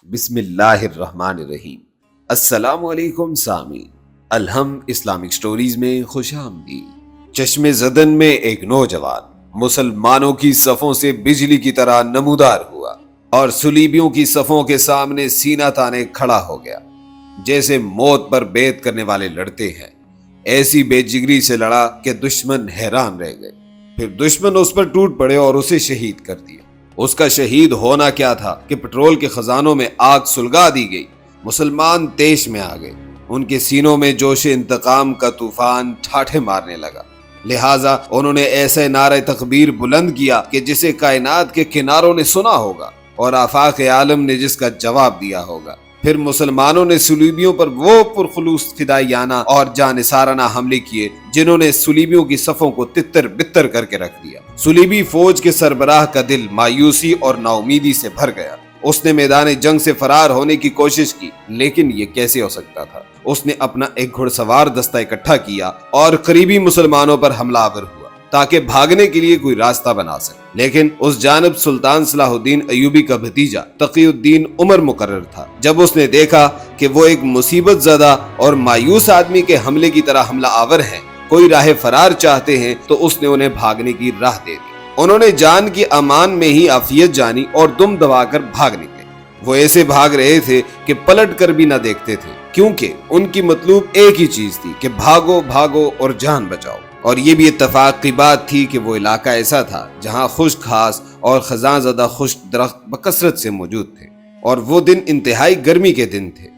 بسم اللہ الرحمن الرحیم۔ السلام علیکم سامعین، الہم اسلامک سٹوریز میں خوش آمدید۔ چشم زدن میں ایک نوجوان مسلمانوں کی صفوں سے بجلی کی طرح نمودار ہوا اور صلیبیوں کی صفوں کے سامنے سینہ تانے کھڑا ہو گیا۔ جیسے موت پر بیعت کرنے والے لڑتے ہیں، ایسی بے جگری سے لڑا کہ دشمن حیران رہ گئے۔ پھر دشمن اس پر ٹوٹ پڑے اور اسے شہید کر دیا۔ اس کا شہید ہونا کیا تھا کہ پٹرول کے خزانوں میں آگ سلگا دی گئی۔ مسلمان طیش میں آ گئے، ان کے سینوں میں جوش انتقام کا طوفان ٹھاٹھے مارنے لگا۔ لہٰذا انہوں نے ایسے نعرہ تکبیر بلند کیا کہ جسے کائنات کے کناروں نے سنا ہوگا اور آفاق عالم نے جس کا جواب دیا ہوگا۔ پھر مسلمانوں نے صلیبیوں پر وہ پرخلوص فدائیانہ اور جانثارانہ حملے کیے جنہوں نے صلیبیوں کی صفوں کو تتر بتر کر کے رکھ دیا۔ صلیبی فوج کے سربراہ کا دل مایوسی اور ناامیدی سے بھر گیا۔ اس نے میدان جنگ سے فرار ہونے کی کوشش کی، لیکن یہ کیسے ہو سکتا تھا؟ اس نے اپنا ایک گھڑ سوار دستہ اکٹھا کیا اور قریبی مسلمانوں پر حملہ آور ہوا تاکہ بھاگنے کے لیے کوئی راستہ بنا سکے۔ لیکن اس جانب سلطان صلاح الدین ایوبی کا بھتیجا تقی الدین عمر مقرر تھا۔ جب اس نے دیکھا کہ وہ ایک مصیبت زدہ اور مایوس آدمی کے حملے کی طرح حملہ آور ہیں، کوئی راہ فرار چاہتے ہیں، تو اس نے انہیں بھاگنے کی راہ دے دی۔ انہوں نے جان کی امان میں ہی عافیت جانی اور دم دبا کر بھاگ نکلے۔ وہ ایسے بھاگ رہے تھے کہ پلٹ کر بھی نہ دیکھتے تھے، کیونکہ ان کی مطلوب ایک ہی چیز تھی کہ بھاگو بھاگو اور جان بچاؤ۔ اور یہ بھی اتفاق کی بات تھی کہ وہ علاقہ ایسا تھا جہاں خشک گھاس اور خزاں زدہ خشک درخت بکثرت سے موجود تھے، اور وہ دن انتہائی گرمی کے دن تھے۔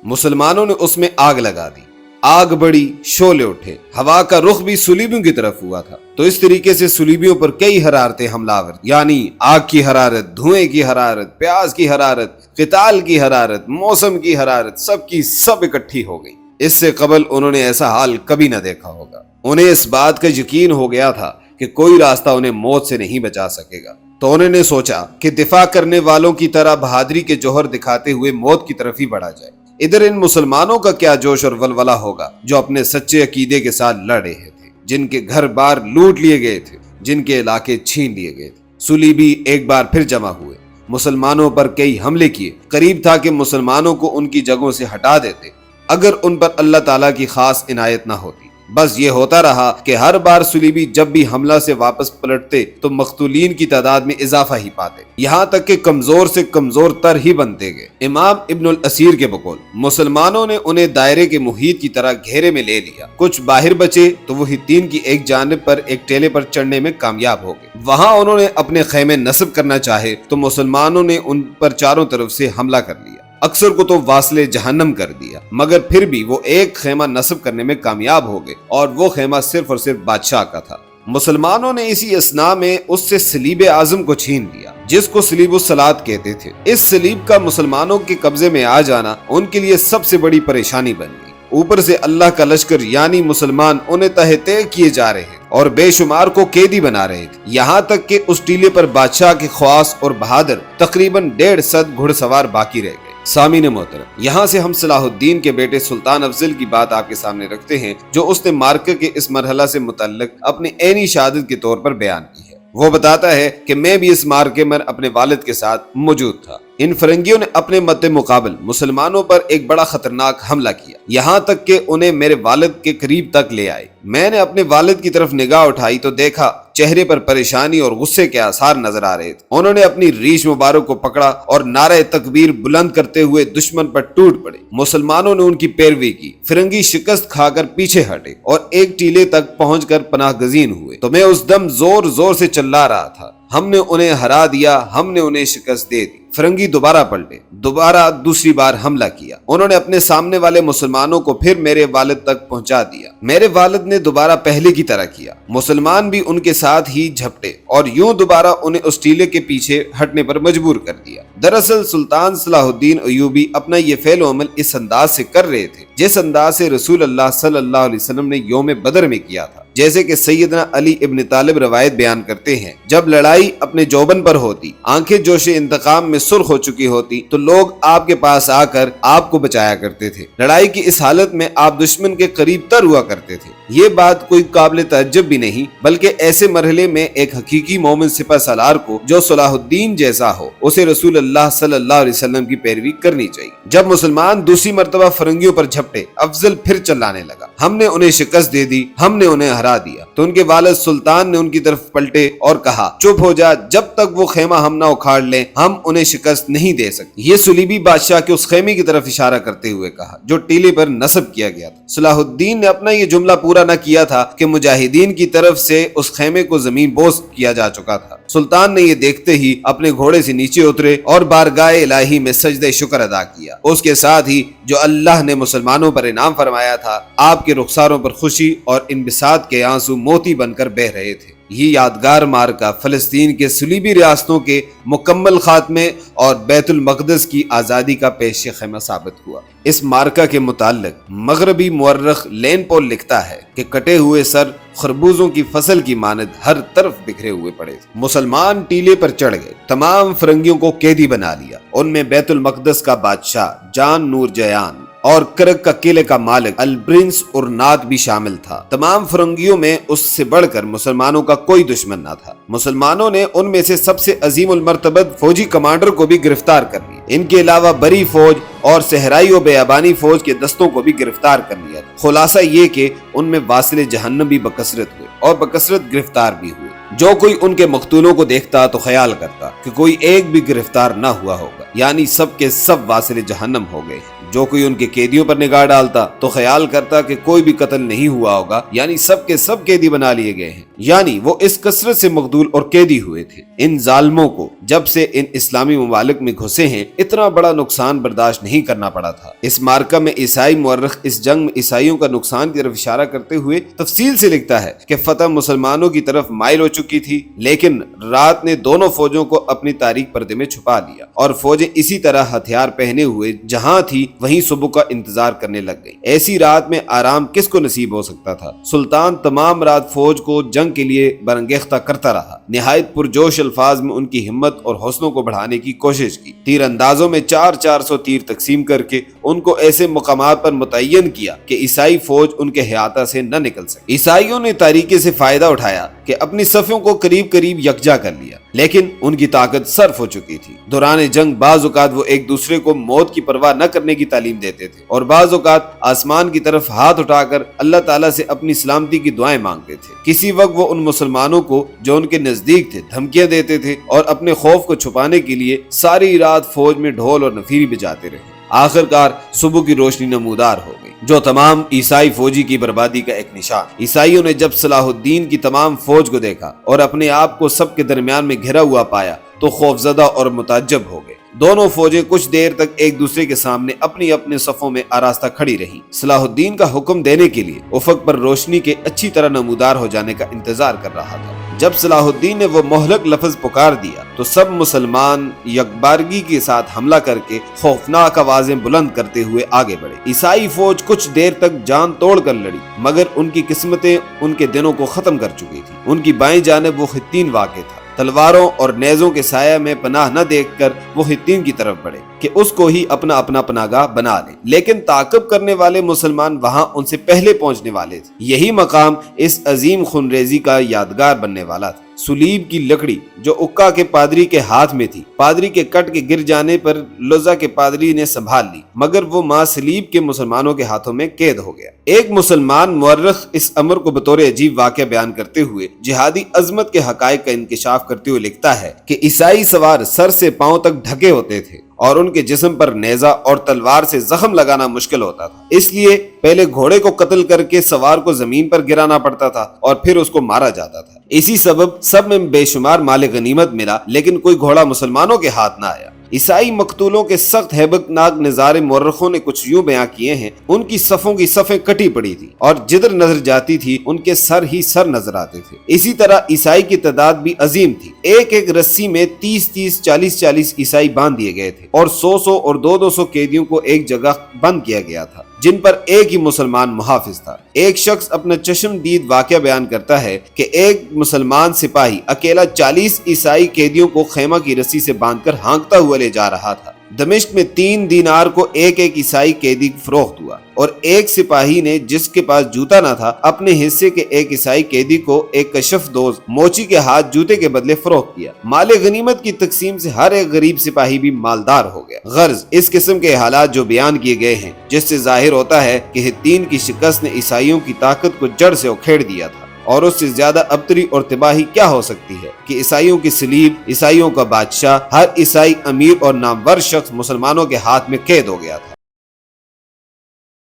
مسلمانوں نے اس میں آگ لگا دی، آگ بڑی، شعلے اٹھے، ہوا کا رخ بھی صلیبیوں کی طرف ہوا تھا۔ تو اس طریقے سے صلیبیوں پر کئی حرارتیں حملہ آور، یعنی آگ کی حرارت، دھوئیں کی حرارت، پیاز کی حرارت، قتال کی حرارت، موسم کی حرارت، سب کی سب اکٹھی ہو گئی۔ اس سے قبل انہوں نے ایسا حال کبھی نہ دیکھا ہوگا۔ انہیں اس بات کا یقین ہو گیا تھا کہ کوئی راستہ انہیں موت سے نہیں بچا سکے گا، تو انہوں نے سوچا کہ دفاع کرنے والوں کی طرح بہادری کے جوہر دکھاتے ہوئے موت کی طرف ہی بڑھا جائے۔ ادھر ان مسلمانوں کا کیا جوش اور ولولہ ہوگا جو اپنے سچے عقیدے کے ساتھ لڑ رہے تھے، جن کے گھر بار لوٹ لیے گئے تھے، جن کے علاقے چھین لیے گئے تھے۔ صلیبی ایک بار پھر جمع ہوئے، مسلمانوں پر کئی حملے کیے۔ قریب تھا کہ مسلمانوں کو ان کی جگہوں سے ہٹا دیتے اگر ان پر اللہ تعالیٰ کی خاص عنایت نہ ہوتی۔ بس یہ ہوتا رہا کہ ہر بار صلیبی جب بھی حملہ سے واپس پلٹتے تو مقتولین کی تعداد میں اضافہ ہی پاتے، یہاں تک کہ کمزور سے کمزور تر ہی بنتے گئے۔ امام ابن الاسیر کے بقول مسلمانوں نے انہیں دائرے کے محیط کی طرح گھیرے میں لے لیا۔ کچھ باہر بچے تو وہ ہتین کی ایک جانب پر ایک ٹیلے پر چڑھنے میں کامیاب ہو گئے۔ وہاں انہوں نے اپنے خیمے نصب کرنا چاہے تو مسلمانوں نے ان پر چاروں طرف سے حملہ کر لیا۔ اکثر کو تو واصل جہنم کر دیا، مگر پھر بھی وہ ایک خیمہ نصب کرنے میں کامیاب ہو گئے، اور وہ خیمہ صرف اور صرف بادشاہ کا تھا۔ مسلمانوں نے اسی اثناء میں اس سے صلیب اعظم کو چھین لیا، جس کو صلیب الصلاۃ کہتے تھے۔ اس صلیب کا مسلمانوں کے قبضے میں آ جانا ان کے لیے سب سے بڑی پریشانی بن گئی۔ اوپر سے اللہ کا لشکر یعنی مسلمان انہیں تہہ تہہ کیے جا رہے تھے اور بے شمار کو قیدی بنا رہے تھے، یہاں تک کہ اس ٹیلے پر بادشاہ کے خواص اور بہادر تقریباً 150 گھڑ سوار باقی رہ گئے۔ سامعین محترم، یہاں سے ہم صلاح الدین کے بیٹے سلطان افضل کی بات آپ کے سامنے رکھتے ہیں، جو اس نے مارکے کے اس مرحلہ سے متعلق اپنی عینی شہادت کے طور پر بیان کی ہے۔ وہ بتاتا ہے کہ میں بھی اس مارکے میں اپنے والد کے ساتھ موجود تھا۔ ان فرنگیوں نے اپنے مد مقابل مسلمانوں پر ایک بڑا خطرناک حملہ کیا، یہاں تک کہ انہیں میرے والد کے قریب تک لے آئے۔ میں نے اپنے والد کی طرف نگاہ اٹھائی تو دیکھا چہرے پر پریشانی اور غصے کے آثار نظر آ رہے تھے۔ انہوں نے اپنی ریش مبارک کو پکڑا اور نعرہ تکبیر بلند کرتے ہوئے دشمن پر ٹوٹ پڑے۔ مسلمانوں نے ان کی پیروی کی۔ فرنگی شکست کھا کر پیچھے ہٹے اور ایک ٹیلے تک پہنچ کر پناہ گزین ہوئے، تو میں اس دم زور زور سے چلا رہا تھا، ہم نے انہیں ہرا دیا، ہم نے انہیں شکست دے دی۔ فرنگی دوبارہ پلٹے، دوبارہ دوسری بار حملہ کیا۔ انہوں نے اپنے سامنے والے مسلمانوں کو پھر میرے والد تک پہنچا دیا۔ میرے والد نے دوبارہ پہلے کی طرح کیا، مسلمان بھی ان کے ساتھ ہی جھپٹے اور یوں دوبارہ انہیں اس ٹیلے کے پیچھے ہٹنے پر مجبور کر دیا۔ دراصل سلطان صلاح الدین ایوبی اپنا یہ فعل و عمل اس انداز سے کر رہے تھے جس انداز سے رسول اللہ صلی اللہ علیہ وسلم نے یوم بدر میں کیا تھا۔ جیسے کہ سیدنا علی ابن طالب روایت بیان کرتے ہیں، جب لڑائی اپنے جوبن پر ہوتی، آنکھیں جوش انتقام میں سرخ ہو چکی ہوتی، تو لوگ آپ کے پاس آ کر آپ کو بچایا کرتے تھے۔ لڑائی کی اس حالت میں آپ دشمن کے قریب تر ہوا کرتے تھے۔ یہ بات کوئی قابل تعجب بھی نہیں، بلکہ ایسے مرحلے میں ایک حقیقی مومن سپہ سالار کو جو صلاح الدین جیسا ہو اسے رسول اللہ صلی اللہ علیہ وسلم کی پیروی کرنی چاہیے۔ جب مسلمان دوسری مرتبہ فرنگیوں پر جھپٹے، افضل پھر چلانے لگا، ہم نے انہیں شکست دے دی، ہم نے انہیں ہرا دیا، تو ان کے والد سلطان نے ان کی طرف پلٹے اور کہا چپ ہو جا، جب تک وہ خیمہ ہم نہ اکھاڑ لیں ہم انہیں شکست نہیں دے سکتے۔ یہ صلیبی بادشاہ کے اس خیمے کی طرف اشارہ کرتے ہوئے کہا جو ٹیلے پر نصب کیا گیا تھا۔ صلاح الدین نے اپنا یہ جملہ پورا نہ کیا تھا کہ مجاہدین کی طرف سے اس خیمے کو زمین بوس کیا جا چکا تھا۔ سلطان نے یہ دیکھتے ہی اپنے گھوڑے سے نیچے اترے اور بارگاہ الہی میں سجدہ شکر ادا کیا۔ اس کے ساتھ ہی جو اللہ نے مسلمانوں پر انعام فرمایا تھا، آپ کے رخساروں پر خوشی اور انبساط کے آنسو موتی بن کر بہہ رہے تھے۔ یہ یادگار مارکہ فلسطین کے صلیبی ریاستوں کے مکمل خاتمے اور بیت المقدس کی آزادی کا پیش خیمہ ثابت ہوا۔ اس مارکہ کے متعلق مغربی مورخ لین پول لکھتا ہے کہ کٹے ہوئے سر خربوزوں کی فصل کی مانند ہر طرف بکھرے ہوئے پڑے تھے۔ مسلمان ٹیلے پر چڑھ گئے، تمام فرنگیوں کو قیدی بنا لیا۔ ان میں بیت المقدس کا بادشاہ جان نور جیان اور کرک کا قلعے کا مالک البرنس اورنات بھی شامل تھا۔ تمام فرنگیوں میں اس سے بڑھ کر مسلمانوں کا کوئی دشمن نہ تھا۔ مسلمانوں نے ان میں سے سب سے عظیم المرتبت فوجی کمانڈر کو بھی گرفتار کر لیا۔ ان کے علاوہ بری فوج اور صحرائی و بیابانی فوج کے دستوں کو بھی گرفتار کر لیا۔ خلاصہ یہ کہ ان میں واصل جہنم بھی بکثرت ہوئے اور بکثرت گرفتار بھی ہوئے۔ جو کوئی ان کے مقتولوں کو دیکھتا تو خیال کرتا کہ کوئی ایک بھی گرفتار نہ ہوا ہوگا، یعنی سب کے سب واصل جہنم ہو گئے۔ جو کوئی ان کے قیدیوں پر نگاہ ڈالتا تو خیال کرتا کہ کوئی بھی قتل نہیں ہوا ہوگا، یعنی سب کے سب قیدی بنا لیے گئے ہیں، یعنی وہ اس کثرت سے مقتول اور قیدی ہوئے تھے۔ ان ظالموں کو جب سے ان اسلامی ممالک میں گھسے ہیں اتنا بڑا نقصان برداشت نہیں کرنا پڑا تھا۔ اس مارکہ میں عیسائی مورخ اس جنگ میں عیسائیوں کا نقصان کی طرف اشارہ کرتے ہوئے تفصیل سے لکھتا ہے کہ فتح مسلمانوں کی طرف مائل ہو چکی تھی، لیکن رات نے دونوں فوجوں کو اپنی تاریک پردے میں چھپا لیا اور فوجیں اسی طرح ہتھیار پہنے ہوئے جہاں تھی وہیں صبح کا انتظار کرنے لگ گئی۔ ایسی رات میں آرام کس کو نصیب ہو سکتا تھا؟ سلطان تمام رات فوج کو جنگ کے لیے برانگیختہ کرتا رہا، نہایت پرجوش الفاظ میں ان کی ہمت اور حوصلوں کو بڑھانے کی کوشش کی۔ تیر اندازوں میں 400 تیر تقسیم کر کے ان کو ایسے مقامات پر متعین کیا کہ عیسائی فوج ان کے احاطہ سے نہ نکل سکے۔ عیسائیوں نے تاریکی سے فائدہ اٹھایا کہ اپنی صفوں کو قریب قریب یکجا کر لیا، لیکن ان کی طاقت صرف ہو چکی تھی۔ دوران جنگ بعض اوقات وہ ایک دوسرے کو موت کی پرواہ نہ کرنے کی تعلیم دیتے تھے اور بعض اوقات آسمان کی طرف ہاتھ اٹھا کر اللہ تعالیٰ سے اپنی سلامتی کی دعائیں مانگتے تھے۔ کسی وقت وہ ان مسلمانوں کو جو ان کے نزدیک تھے دھمکیاں دیتے تھے اور اپنے خوف کو چھپانے کے لیے ساری رات فوج میں ڈھول اور نفیری بجاتے رہے۔ آخرکار صبح کی روشنی نمودار ہو گئی جو تمام عیسائی فوجی کی بربادی کا ایک نشان۔ عیسائیوں نے جب صلاح الدین کی تمام فوج کو دیکھا اور اپنے آپ کو سب کے درمیان میں گھرا ہوا پایا تو خوفزدہ اور متعجب ہو گئے۔ دونوں فوجیں کچھ دیر تک ایک دوسرے کے سامنے اپنی اپنے صفوں میں آراستہ کھڑی رہی۔ صلاح الدین کا حکم دینے کے لیے افق پر روشنی کے اچھی طرح نمودار ہو جانے کا انتظار کر رہا تھا۔ جب صلاح الدین نے وہ مہلک لفظ پکار دیا تو سب مسلمان یکبارگی کے ساتھ حملہ کر کے خوفناک آوازیں بلند کرتے ہوئے آگے بڑھے۔ عیسائی فوج کچھ دیر تک جان توڑ کر لڑی، مگر ان کی قسمتیں ان کے دنوں کو ختم کر چکی تھی۔ ان کی بائیں جانب وہ حطین واقع تھا۔ تلواروں اور نیزوں کے سایہ میں پناہ نہ دیکھ کر وہ حطین کی طرف بڑھے کہ اس کو ہی اپنا پناہ گاہ بنا لیں، لیکن تعاقب کرنے والے مسلمان وہاں ان سے پہلے پہنچنے والے تھے۔ یہی مقام اس عظیم خونریزی کا یادگار بننے والا تھا۔ سلیب کی لکڑی جو اکا کے پادری کے ہاتھ میں تھی، پادری کے کٹ کے گر جانے پر لوزا کے پادری نے سنبھال لی، مگر وہ ماں سلیب کے مسلمانوں کے ہاتھوں میں قید ہو گیا۔ ایک مسلمان مورخ اس امر کو بطور عجیب واقعہ بیان کرتے ہوئے جہادی عظمت کے حقائق کا انکشاف کرتے ہوئے لکھتا ہے کہ عیسائی سوار سر سے پاؤں تک ڈھکے ہوتے تھے اور ان کے جسم پر نیزہ اور تلوار سے زخم لگانا مشکل ہوتا تھا، اس لیے پہلے گھوڑے کو قتل کر کے سوار کو زمین پر گرانا پڑتا تھا اور پھر اس کو مارا جاتا تھا۔ اسی سبب سب میں بے شمار مال غنیمت ملا، لیکن کوئی گھوڑا مسلمانوں کے ہاتھ نہ آیا۔ عیسائی مقتولوں کے سخت ہیبت ناک نظارے مورخوں نے کچھ یوں بیان کیے ہیں: ان کی صفوں کی صفیں کٹی پڑی تھی اور جدھر نظر جاتی تھی ان کے سر ہی سر نظر آتے تھے۔ اسی طرح عیسائی کی تعداد بھی عظیم تھی۔ ایک ایک رسی میں 30 40 عیسائی باندھ دیے گئے تھے اور 100 اور 200 قیدیوں کو ایک جگہ بند کیا گیا تھا جن پر ایک ہی مسلمان محافظ تھا۔ ایک شخص اپنا چشم دید واقعہ بیان کرتا ہے کہ ایک مسلمان سپاہی اکیلا 40 عیسائی قیدیوں کو خیمہ کی رسی سے باندھ کر ہانکتا ہوا لے جا رہا تھا۔ دمشق میں 3 دینار کو ایک عیسائی قیدی فروخت ہوا اور ایک سپاہی نے جس کے پاس جوتا نہ تھا اپنے حصے کے ایک عیسائی قیدی کو ایک کشف دوز موچی کے ہاتھ جوتے کے بدلے فروخت کیا۔ مال غنیمت کی تقسیم سے ہر ایک غریب سپاہی بھی مالدار ہو گیا۔ غرض اس قسم کے حالات جو بیان کیے گئے ہیں جس سے ظاہر ہوتا ہے کہ ہتین کی شکست نے عیسائیوں کی طاقت کو جڑ سے اکھیڑ دیا تھا، اور اس سے زیادہ ابتری اور تباہی کیا ہو سکتی ہے کہ عیسائیوں کی صلیب، عیسائیوں کا بادشاہ، ہر عیسائی امیر اور نامور شخص مسلمانوں کے ہاتھ میں قید ہو گیا تھا۔